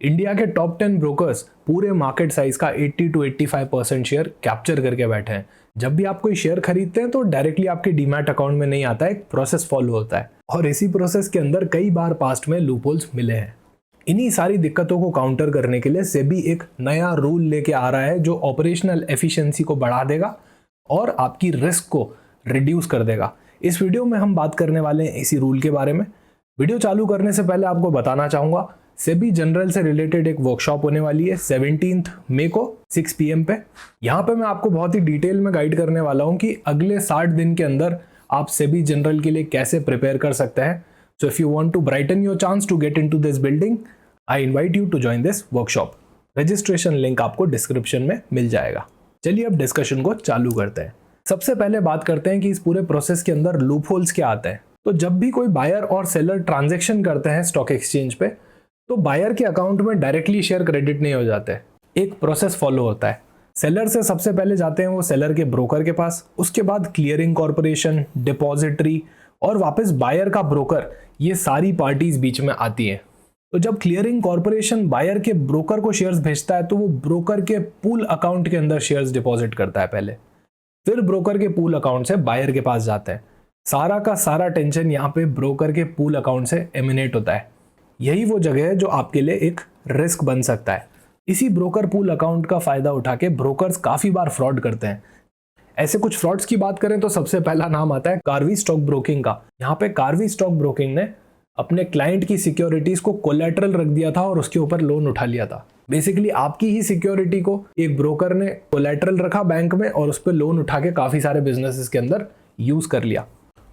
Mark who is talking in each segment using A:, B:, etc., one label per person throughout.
A: India के top 10 brokers पूरे market size का 80 to 85% शेयर कैप्चर करके बैठे हैं। जब भी आप कोई शेयर खरीदते हैं तो डायरेक्टली आपके डीमैट अकाउंट में नहीं आता है, एक प्रोसेस फॉलो होता है और इसी प्रोसेस के अंदर कई बार पास्ट में लूपहोल्स मिले हैं। इन्हीं सारी दिक्कतों को काउंटर करने के लिए सेबी एक नया रूल लेके आ रहा है जो ऑपरेशनल एफिशिएंसी को बढ़ा देगा और आपकी रिस्क को रिड्यूस कर देगा। इस वीडियो में हम बात करने वाले हैं इसी रूल के बारे में। वीडियो चालू करने से पहले आपको बताना चाहूंगा सेबी जनरल से रिलेटेड एक वर्कशॉप होने वाली है 17 मई को 6 PM पे। यहाँ पे मैं आपको बहुत ही डिटेल में गाइड करने वाला हूँ कि अगले 60 दिन के अंदर आप सेबी जनरल के लिए कैसे प्रिपेयर कर सकते हैं। So if you want to brighten your chance to get into this building, I invite you to join this workshop. Registration link आपको डिस्क्रिप्शन में मिल जाएगा। चलिए अब डिस्कशन को चालू करते हैं। सबसे पहले बात करते हैं कि इस पूरे प्रोसेस के अंदर लूपहोल्स क्या आते हैं। तो जब भी कोई बायर और सेलर ट्रांजैक्शन करते हैं स्टॉक एक्सचेंज पे, तो बायर के अकाउंट में डायरेक्टली शेयर क्रेडिट नहीं हो जाते, एक प्रोसेस फॉलो होता है। सेलर से सबसे पहले जाते हैं वो सेलर के ब्रोकर के पास, उसके बाद क्लियरिंग कॉर्पोरेशन, डिपॉजिटरी और वापस बायर का ब्रोकर, ये सारी पार्टीज बीच में आती हैं। तो जब क्लियरिंग कॉर्पोरेशन बायर के ब्रोकर को शेयर्स भेजता है तो वो ब्रोकर के पूल अकाउंट के अंदर शेयर्स डिपॉजिट करता है पहले, फिर ब्रोकर के पूल अकाउंट से बायर के पास जाते हैं। सारा का सारा टेंशन यहाँ पे ब्रोकर के पूल अकाउंट से एमिनेट होता है। यही वो जगह है जो आपके लिए एक रिस्क बन सकता है। इसी ब्रोकर पूल अकाउंट का फायदा उठा के ब्रोकर्स काफी बार फ्रॉड करते हैं। ऐसे कुछ फ्रॉड्स की बात करें तो सबसे पहला नाम आता है कार्वी स्टॉक ब्रोकिंग का। यहाँ पे कार्वी स्टॉक ब्रोकिंग ने अपने क्लाइंट की सिक्योरिटीज को कोलैटरल रख दिया था और उसके ऊपर लोन उठा लिया था। बेसिकली आपकी ही सिक्योरिटी को एक ब्रोकर ने कोलैटरल रखा बैंक में और उस पर लोन उठा के काफी सारे बिजनेसेस के अंदर यूज कर लिया।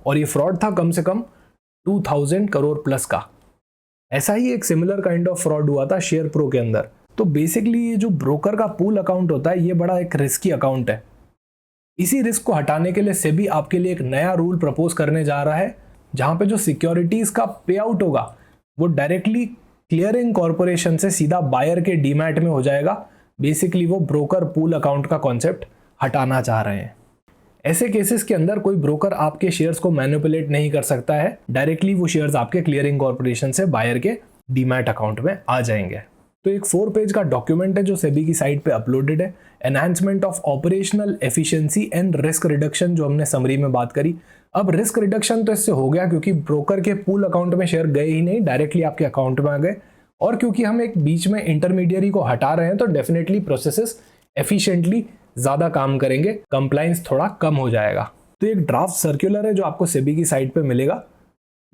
A: और ये फ्रॉड था कम से कम 2000 करोड़ प्लस का। ऐसा ही एक सिमिलर काइंड ऑफ फ्रॉड हुआ था शेयर प्रो के अंदर। तो बेसिकली ये जो ब्रोकर का पूल अकाउंट होता है, ये बड़ा एक रिस्की अकाउंट है। इसी रिस्क को हटाने के लिए सेबी आपके लिए एक नया रूल प्रपोज करने जा रहा है, जहां पे जो सिक्योरिटीज का पे आउट होगा वो डायरेक्टली क्लियरिंग कॉर्पोरेशन से सीधा बायर के डीमैट में हो जाएगा। बेसिकली वो ब्रोकर पूल अकाउंट का कॉन्सेप्ट हटाना चाह रहे हैं। ऐसे केसेस के अंदर कोई ब्रोकर आपके शेयर्स को मैनिपुलेट नहीं कर सकता है, डायरेक्टली वो शेयर्स आपके क्लियरिंग कॉर्पोरेशन से बायर के डीमैट अकाउंट में आ जाएंगे। तो एक 4 पेज का डॉक्यूमेंट है जो सेबी की साइट पे अपलोडेड है। Enhancement of operational efficiency and risk reduction, जो हमने समरी में बात करी। अब रिस्क रिडक्शन तो इससे हो गया क्योंकि ब्रोकर के पूल अकाउंट में शेयर गए ही नहीं, डायरेक्टली आपके अकाउंट में आ गए। और क्योंकि हम एक बीच में इंटरमीडियरी को हटा रहे हैं तो डेफिनेटली प्रोसेसेस एफिशिएंटली ज्यादा काम करेंगे, कंप्लायंस थोड़ा कम हो जाएगा। तो एक ड्राफ्ट सर्कुलर है जो आपको सेबी की साइट पे मिलेगा।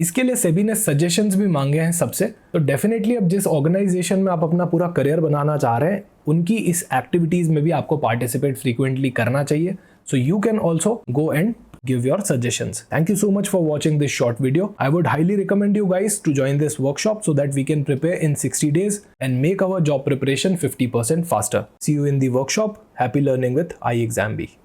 A: इसके लिए सेबी ने सजेशंस भी मांगे हैं सबसे। तो डेफिनेटली अब जिस ऑर्गेनाइजेशन में आप अपना पूरा करियर बनाना चाह रहे हैं, उनकी इस एक्टिविटीज में भी आपको पार्टिसिपेट फ्रीक्वेंटली करना चाहिए। So you can also go and give your suggestions. Thank you so much for watching this short video. I would highly recommend you guys to join this workshop so that we can prepare in 60 days and make our job preparation 50% faster. See you in the workshop. Happy learning with iExamB.